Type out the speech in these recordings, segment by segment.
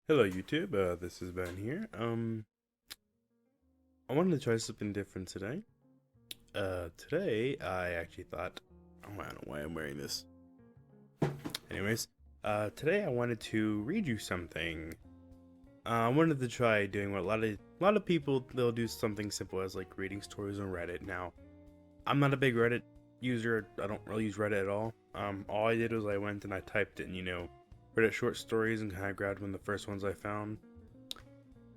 Hello YouTube, this is Ben here. I wanted to try something different today. Today I actually thought, oh, I don't know why I'm wearing this. Anyways, today I wanted to read you something. I wanted to try doing what a lot of people, they'll do something simple as like reading stories on Reddit. Now, I'm not a big Reddit user. I don't really use Reddit at all. All I did was I went and I typed in, Reddit short stories and kind of grabbed one of the first ones I found.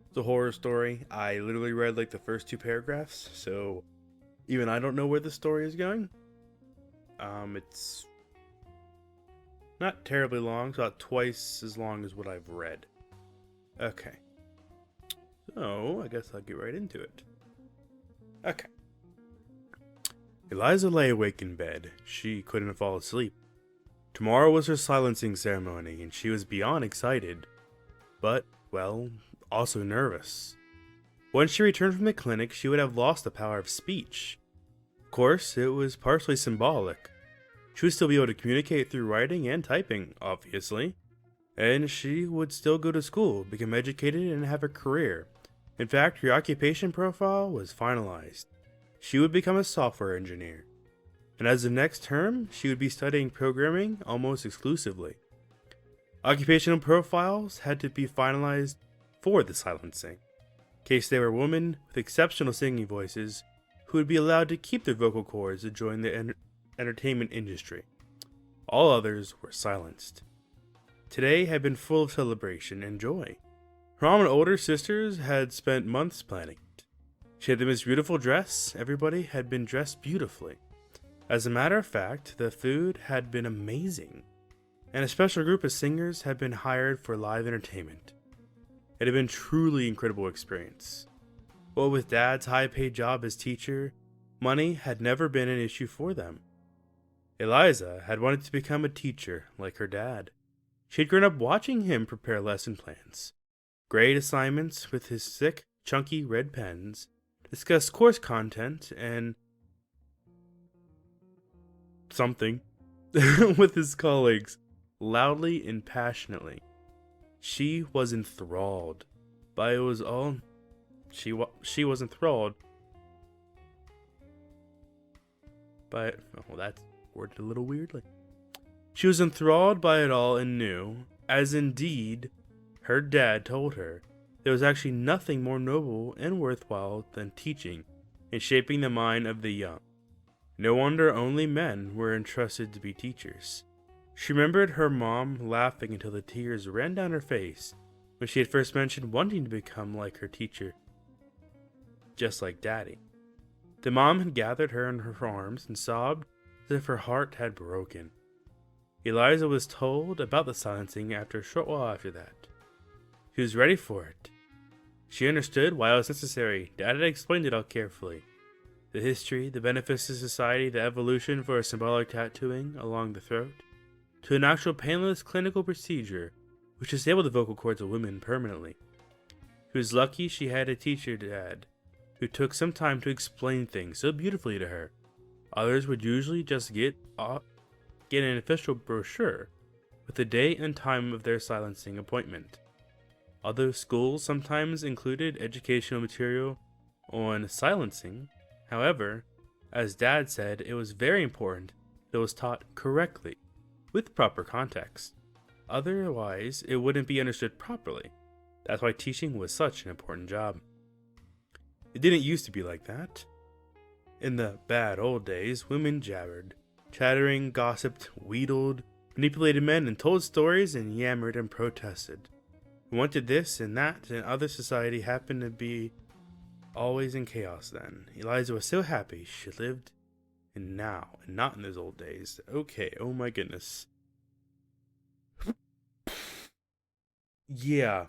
It's a horror story. I literally read like the first two paragraphs, so even I don't know where the story is going. It's not terribly long, it's about twice as long as what I've read. Okay, so I guess I'll get right into it. Okay. Eliza lay awake in bed. She couldn't fall asleep. Tomorrow was her silencing ceremony, and she was beyond excited, but, well, also nervous. When she returned from the clinic, she would have lost the power of speech. Of course, it was partially symbolic. She would still be able to communicate through writing and typing, obviously. And she would still go to school, become educated, and have a career. In fact, her occupation profile was finalized. She would become a software engineer. And as of next term, she would be studying programming almost exclusively. Occupational profiles had to be finalized for the silencing, in case they were women with exceptional singing voices who would be allowed to keep their vocal cords to join the entertainment industry. All others were silenced. Today had been full of celebration and joy. Her mom and older sisters had spent months planning it. She had the most beautiful dress. Everybody had been dressed beautifully. As a matter of fact, the food had been amazing, and a special group of singers had been hired for live entertainment. It had been a truly incredible experience. What with Dad's high-paid job as teacher, money had never been an issue for them. Eliza had wanted to become a teacher like her dad. She had grown up watching him prepare lesson plans, grade assignments with his thick, chunky red pens, discuss course content, and something with his colleagues, loudly and passionately. She was enthralled by it was all. She was enthralled by it. Oh, well, that's worded a little weirdly. She was enthralled by it all and knew, as indeed her dad told her, there was actually nothing more noble and worthwhile than teaching and shaping the mind of the young. No wonder only men were entrusted to be teachers. She remembered her mom laughing until the tears ran down her face when she had first mentioned wanting to become like her teacher, just like Daddy. The mom had gathered her in her arms and sobbed as if her heart had broken. Eliza was told about the silencing after a short while after that. She was ready for it. She understood why it was necessary. Dad had explained it all carefully. The history, the benefits to society, the evolution for a symbolic tattooing along the throat, to an actual painless clinical procedure which disabled the vocal cords of women permanently. She was lucky she had a teacher dad who took some time to explain things so beautifully to her. Others would usually just get an official brochure with the date and time of their silencing appointment. Other schools sometimes included educational material on silencing. However, as Dad said, it was very important that it was taught correctly, with proper context. Otherwise, it wouldn't be understood properly. That's why teaching was such an important job. It didn't used to be like that. In the bad old days, women jabbered, chattering, gossiped, wheedled, manipulated men, and told stories and yammered and protested. We wanted this and that, and other society happened to be always in chaos then. Eliza was so happy she lived in now and not in those old days. Okay, oh my goodness. Yeah.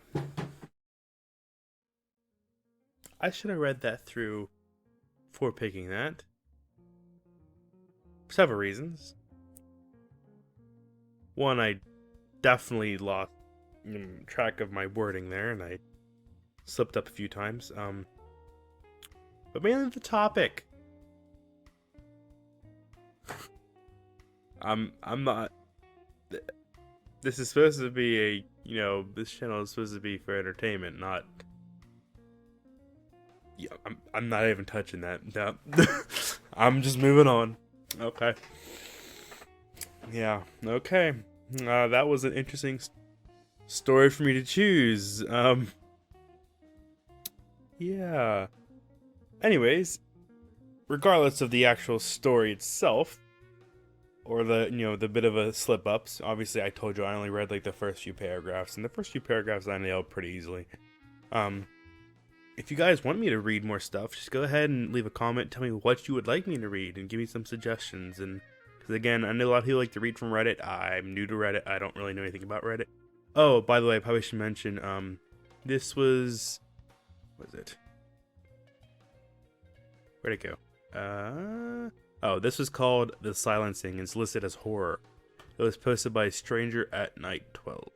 I should have read that through before picking that. For several reasons. One, I definitely lost track of my wording there and I slipped up a few times. But mainly the topic. I'm not. This is supposed to be a you know, this channel is supposed to be for entertainment, not. Yeah, I'm not even touching that. No. I'm just moving on. Okay. Yeah. Okay. That was an interesting story for me to choose. Yeah. Anyways, regardless of the actual story itself, or the, you know, the bit of a slip ups. Obviously, I told you I only read like the first few paragraphs, and the first few paragraphs I nailed pretty easily. If you guys want me to read more stuff, just go ahead and leave a comment. Tell me what you would like me to read, and give me some suggestions. And because again, I know a lot of people like to read from Reddit. I'm new to Reddit. I don't really know anything about Reddit. Oh, by the way, I probably should mention. This was. What is it? Where'd it go? Oh, this was called The Silencing and it's listed as horror. It was posted by Stranger at Night 12.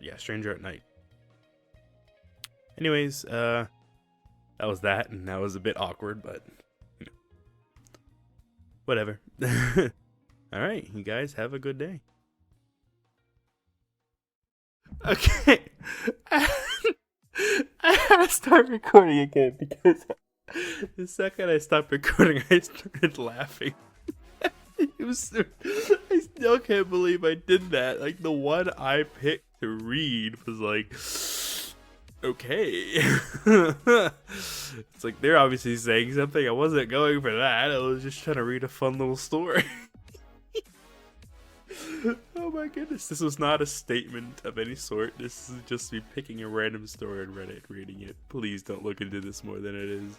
Yeah, Stranger at Night. Anyways, that was that, and that was a bit awkward, but you know, whatever. Alright, you guys have a good day. Okay. I had to start recording again because the second I stopped recording, I started laughing. I still can't believe I did that. Like, the one I picked to read was like, okay. It's like, they're obviously saying something. I wasn't going for that. I was just trying to read a fun little story. Oh my goodness. This was not a statement of any sort. This is just me picking a random story on Reddit, reading it. Please don't look into this more than it is.